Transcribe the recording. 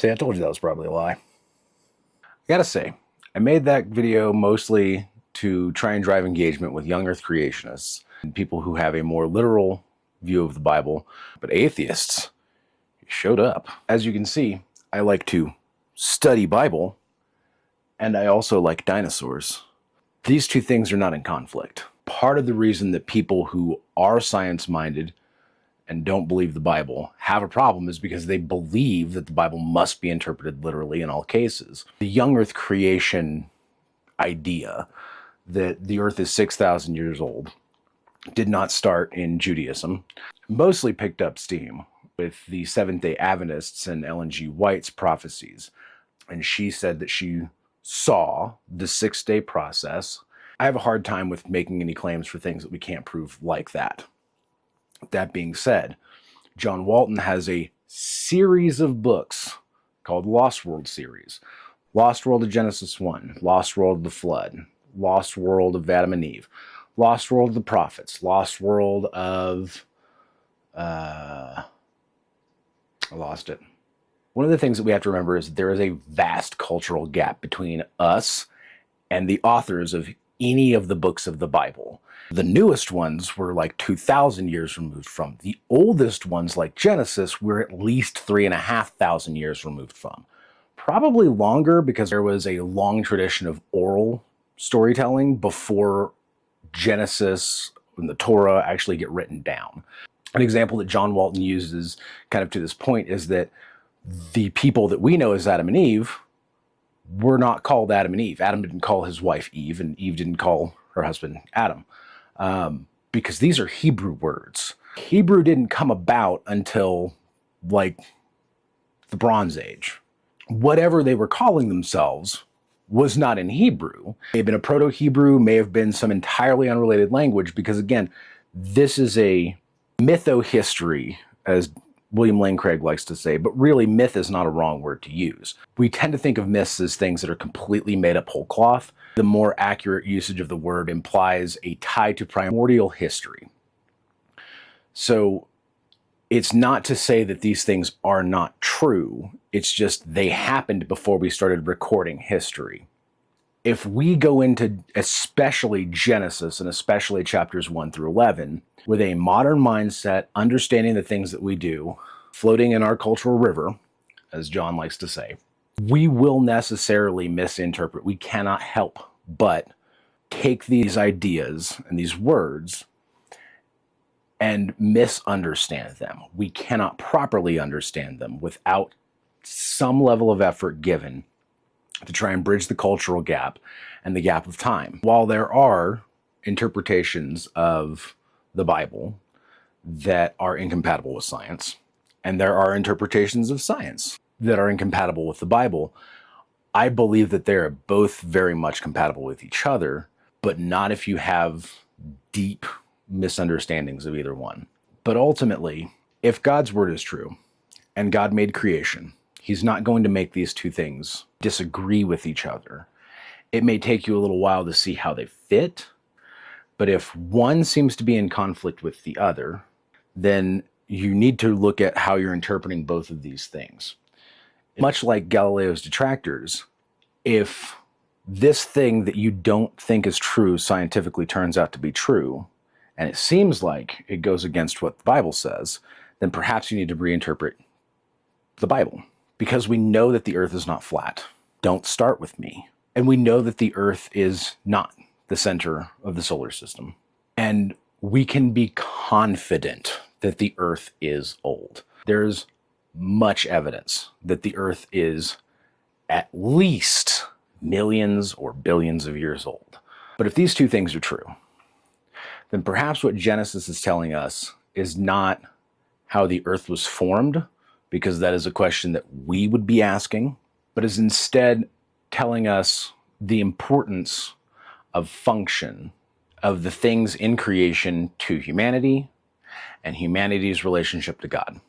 See, I told you that was probably a lie. I gotta say, I made that video mostly to try and drive engagement with young earth creationists and people who have a more literal view of the Bible, but atheists showed up. As you can see, I like to study Bible, and I also like dinosaurs. These two things are not in conflict. Part of the reason that people who are science-minded and don't believe the Bible have a problem is because they believe that the Bible must be interpreted literally in all cases. The young earth creation idea that the earth is 6,000 years old did not start in Judaism. Mostly picked up steam with the Seventh-day Adventists and Ellen G. White's prophecies. And she said that she saw the 6-day process. I have a hard time with making any claims for things that we can't prove like that. That being said, John Walton has a series of books called Lost World series. Lost World of Genesis 1, Lost World of the Flood, Lost World of Adam and Eve, Lost World of the Prophets, Lost World of... I lost it. One of the things that we have to remember is that there is a vast cultural gap between us and the authors of any of the books of the Bible. The newest ones were like 2,000 years removed from. The oldest ones, like Genesis, we're at least 3,500 years removed from. Probably longer because there was a long tradition of oral storytelling before Genesis and the Torah actually get written down. An example that John Walton uses kind of to this point is that the people that we know as Adam and Eve were not called Adam and Eve. Adam didn't call his wife Eve, and Eve didn't call her husband Adam. Because these are Hebrew words. Hebrew didn't come about until, like, the Bronze Age. Whatever they were calling themselves was not in Hebrew. May have been a Proto-Hebrew, may have been some entirely unrelated language, because, again, this is a mytho-history, as William Lane Craig likes to say, but really myth is not a wrong word to use. We tend to think of myths as things that are completely made up whole cloth. The more accurate usage of the word implies a tie to primordial history. So it's not to say that these things are not true. It's just they happened before we started recording history. If we go into especially Genesis and especially chapters 1 through 11 with a modern mindset, understanding the things that we do, floating in our cultural river, as John likes to say, we will necessarily misinterpret. We cannot help but take these ideas and these words and misunderstand them. We cannot properly understand them without some level of effort given to try and bridge the cultural gap and the gap of time. While there are interpretations of the Bible that are incompatible with science, and there are interpretations of science that are incompatible with the Bible, I believe that they are both very much compatible with each other, but not if you have deep misunderstandings of either one. But ultimately, if God's word is true, and God made creation, He's not going to make these two things disagree with each other. It may take you a little while to see how they fit, but if one seems to be in conflict with the other, then you need to look at how you're interpreting both of these things. Much like Galileo's detractors, if this thing that you don't think is true scientifically turns out to be true, and it seems like it goes against what the Bible says, then perhaps you need to reinterpret the Bible. Because we know that the earth is not flat. Don't start with me. And we know that the earth is not the center of the solar system. And we can be confident that the earth is old. There's much evidence that the earth is at least millions or billions of years old. But if these two things are true, then perhaps what Genesis is telling us is not how the earth was formed, because that is a question that we would be asking, but is instead telling us the importance of function of the things in creation to humanity and humanity's relationship to God.